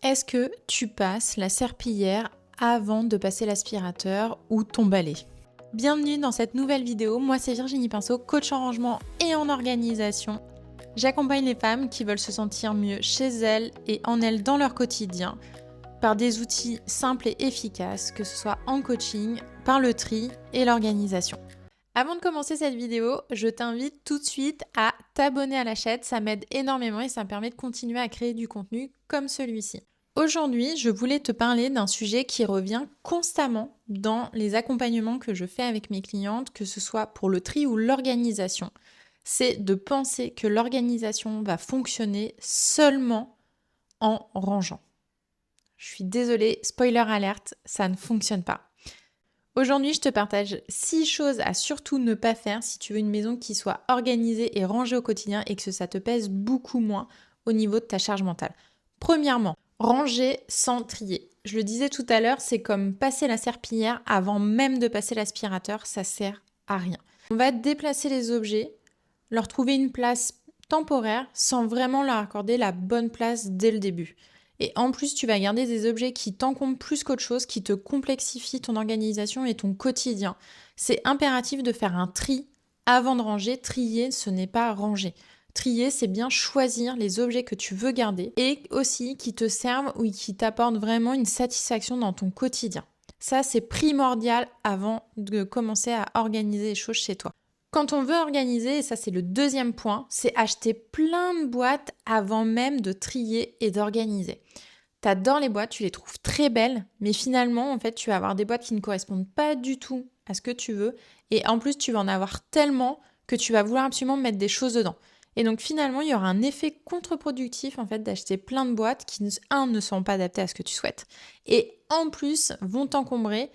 Est-ce que tu passes la serpillière avant de passer l'aspirateur ou ton balai? Bienvenue dans cette nouvelle vidéo, moi c'est Virginie Pinceau, coach en rangement et en organisation. J'accompagne les femmes qui veulent se sentir mieux chez elles et en elles dans leur quotidien par des outils simples et efficaces, que ce soit en coaching, par le tri et l'organisation. Avant de commencer cette vidéo, je t'invite tout de suite à t'abonner à la chaîne, ça m'aide énormément et ça me permet de continuer à créer du contenu comme celui-ci. Aujourd'hui, je voulais te parler d'un sujet qui revient constamment dans les accompagnements que je fais avec mes clientes, que ce soit pour le tri ou l'organisation. C'est de penser que l'organisation va fonctionner seulement en rangeant. Je suis désolée, spoiler alerte, ça ne fonctionne pas. Aujourd'hui, je te partage 6 choses à surtout ne pas faire si tu veux une maison qui soit organisée et rangée au quotidien et que ça te pèse beaucoup moins au niveau de ta charge mentale. Premièrement, ranger sans trier. Je le disais tout à l'heure, c'est comme passer la serpillière avant même de passer l'aspirateur, ça sert à rien. On va déplacer les objets, leur trouver une place temporaire sans vraiment leur accorder la bonne place dès le début. Et en plus, tu vas garder des objets qui t'encombrent plus qu'autre chose, qui te complexifient ton organisation et ton quotidien. C'est impératif de faire un tri avant de ranger. Trier, ce n'est pas ranger. Trier, c'est bien choisir les objets que tu veux garder et aussi qui te servent ou qui t'apportent vraiment une satisfaction dans ton quotidien. Ça, c'est primordial avant de commencer à organiser les choses chez toi. Quand on veut organiser, et ça c'est le deuxième point, c'est acheter plein de boîtes avant même de trier et d'organiser. T'adores les boîtes, tu les trouves très belles, mais finalement, en fait, tu vas avoir des boîtes qui ne correspondent pas du tout à ce que tu veux. Et en plus, tu vas en avoir tellement que tu vas vouloir absolument mettre des choses dedans. Et donc finalement, il y aura un effet contre-productif en fait d'acheter plein de boîtes qui, ne sont pas adaptées à ce que tu souhaites. Et en plus, vont t'encombrer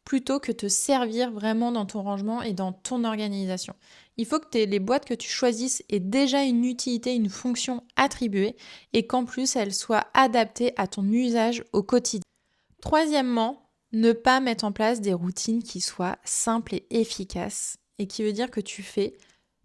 plutôt que te servir vraiment dans ton rangement et dans ton organisation. Il faut que les boîtes que tu choisisses aient déjà une utilité, une fonction attribuée et qu'en plus elles soient adaptées à ton usage au quotidien. Troisièmement, ne pas mettre en place des routines qui soient simples et efficaces et qui veut dire que tu fais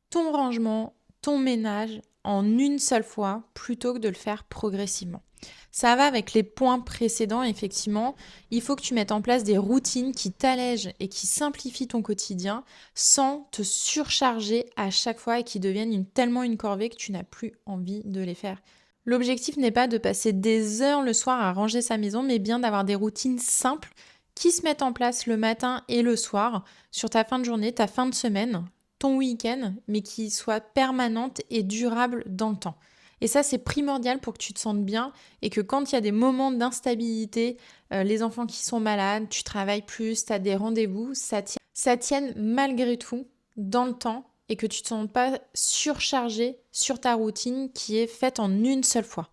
ton rangement, ton ménage en une seule fois plutôt que de le faire progressivement. Ça va avec les points précédents, effectivement. Il faut que tu mettes en place des routines qui t'allègent et qui simplifient ton quotidien sans te surcharger à chaque fois et qui deviennent tellement une corvée que tu n'as plus envie de les faire. L'objectif n'est pas de passer des heures le soir à ranger sa maison, mais bien d'avoir des routines simples qui se mettent en place le matin et le soir sur ta fin de journée, ta fin de semaine, ton week-end, mais qui soient permanentes et durables dans le temps. Et ça, c'est primordial pour que tu te sentes bien et que quand il y a des moments d'instabilité, les enfants qui sont malades, tu travailles plus, tu as des rendez-vous, ça tienne malgré tout dans le temps et que tu ne te sentes pas surchargé sur ta routine qui est faite en une seule fois.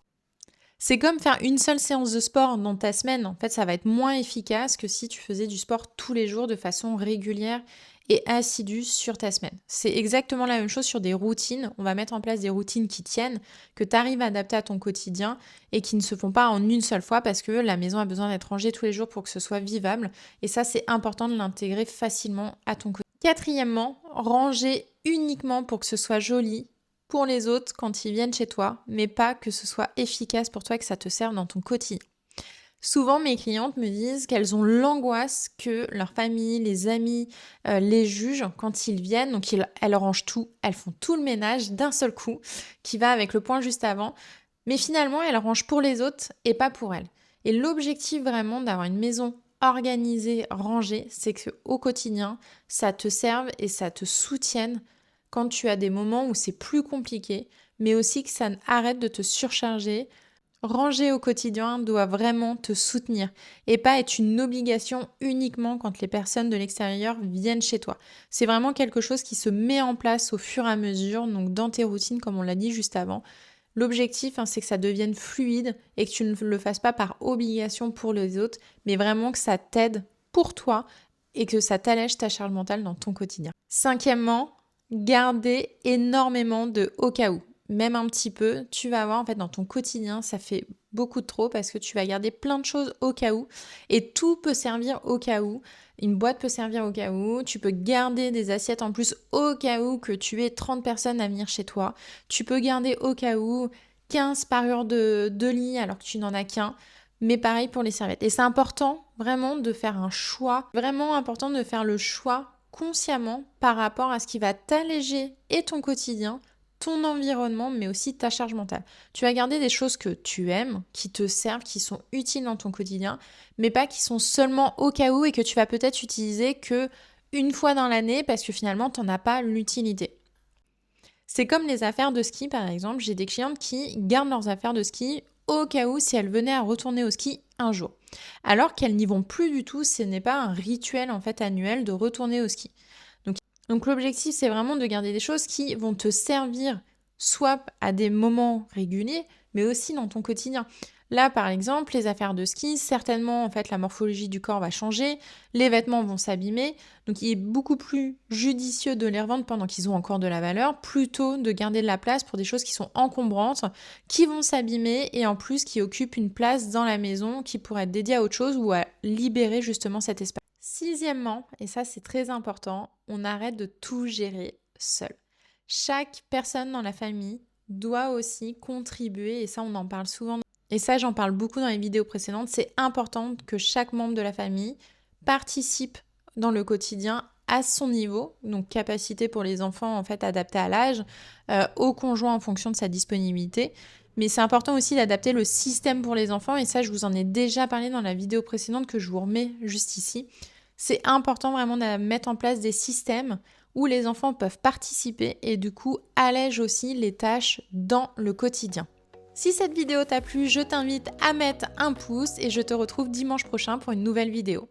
C'est comme faire une seule séance de sport dans ta semaine. En fait, ça va être moins efficace que si tu faisais du sport tous les jours de façon régulière et assidue sur ta semaine. C'est exactement la même chose sur des routines. On va mettre en place des routines qui tiennent, que tu arrives à adapter à ton quotidien et qui ne se font pas en une seule fois parce que la maison a besoin d'être rangée tous les jours pour que ce soit vivable. Et ça, c'est important de l'intégrer facilement à ton quotidien. Quatrièmement, ranger uniquement pour que ce soit joli pour les autres quand ils viennent chez toi, mais pas que ce soit efficace pour toi et que ça te serve dans ton quotidien. Souvent, mes clientes me disent qu'elles ont l'angoisse que leur famille, les amis les jugent quand ils viennent. Donc, elles rangent tout, elles font tout le ménage d'un seul coup, qui va avec le point juste avant. Mais finalement, elles rangent pour les autres et pas pour elles. Et l'objectif vraiment d'avoir une maison organisée, rangée, c'est qu'au quotidien, ça te serve et ça te soutienne quand tu as des moments où c'est plus compliqué, mais aussi que ça arrête de te surcharger. Ranger au quotidien doit vraiment te soutenir et pas être une obligation uniquement quand les personnes de l'extérieur viennent chez toi. C'est vraiment quelque chose qui se met en place au fur et à mesure, donc dans tes routines comme on l'a dit juste avant. L'objectif, c'est que ça devienne fluide et que tu ne le fasses pas par obligation pour les autres, mais vraiment que ça t'aide pour toi et que ça t'allège ta charge mentale dans ton quotidien. Cinquièmement, garder énormément de au cas où. Même un petit peu, tu vas voir en fait dans ton quotidien, ça fait beaucoup de trop parce que tu vas garder plein de choses au cas où et tout peut servir au cas où. Une boîte peut servir au cas où, tu peux garder des assiettes en plus au cas où que tu aies 30 personnes à venir chez toi. Tu peux garder au cas où 15 parures de lit alors que tu n'en as qu'un. mais pareil pour les serviettes. Et c'est important vraiment de faire un choix, vraiment important de faire le choix consciemment par rapport à ce qui va t'alléger et ton quotidien, ton environnement, mais aussi ta charge mentale. Tu vas garder des choses que tu aimes, qui te servent, qui sont utiles dans ton quotidien, mais pas qui sont seulement au cas où et que tu vas peut-être utiliser que une fois dans l'année parce que finalement, tu n'en as pas l'utilité. C'est comme les affaires de ski, par exemple. J'ai des clientes qui gardent leurs affaires de ski au cas où si elles venaient à retourner au ski un jour. Alors qu'elles n'y vont plus du tout, ce n'est pas un rituel en fait annuel de retourner au ski. Donc l'objectif, c'est vraiment de garder des choses qui vont te servir soit à des moments réguliers, mais aussi dans ton quotidien. Là, par exemple, les affaires de ski, certainement, en fait, la morphologie du corps va changer, les vêtements vont s'abîmer, donc il est beaucoup plus judicieux de les revendre pendant qu'ils ont encore de la valeur, plutôt de garder de la place pour des choses qui sont encombrantes, qui vont s'abîmer et en plus qui occupent une place dans la maison qui pourrait être dédiée à autre chose ou à libérer justement cet espace. Sixièmement, et ça c'est très important, on arrête de tout gérer seul. Chaque personne dans la famille doit aussi contribuer, et ça on en parle souvent, et ça j'en parle beaucoup dans les vidéos précédentes, c'est important que chaque membre de la famille participe dans le quotidien à son niveau, donc capacité pour les enfants en fait adaptée à l'âge, au conjoint en fonction de sa disponibilité. Mais c'est important aussi d'adapter le système pour les enfants, et ça je vous en ai déjà parlé dans la vidéo précédente que je vous remets juste ici. C'est important vraiment de mettre en place des systèmes où les enfants peuvent participer et du coup allège aussi les tâches dans le quotidien. Si cette vidéo t'a plu, je t'invite à mettre un pouce et je te retrouve dimanche prochain pour une nouvelle vidéo.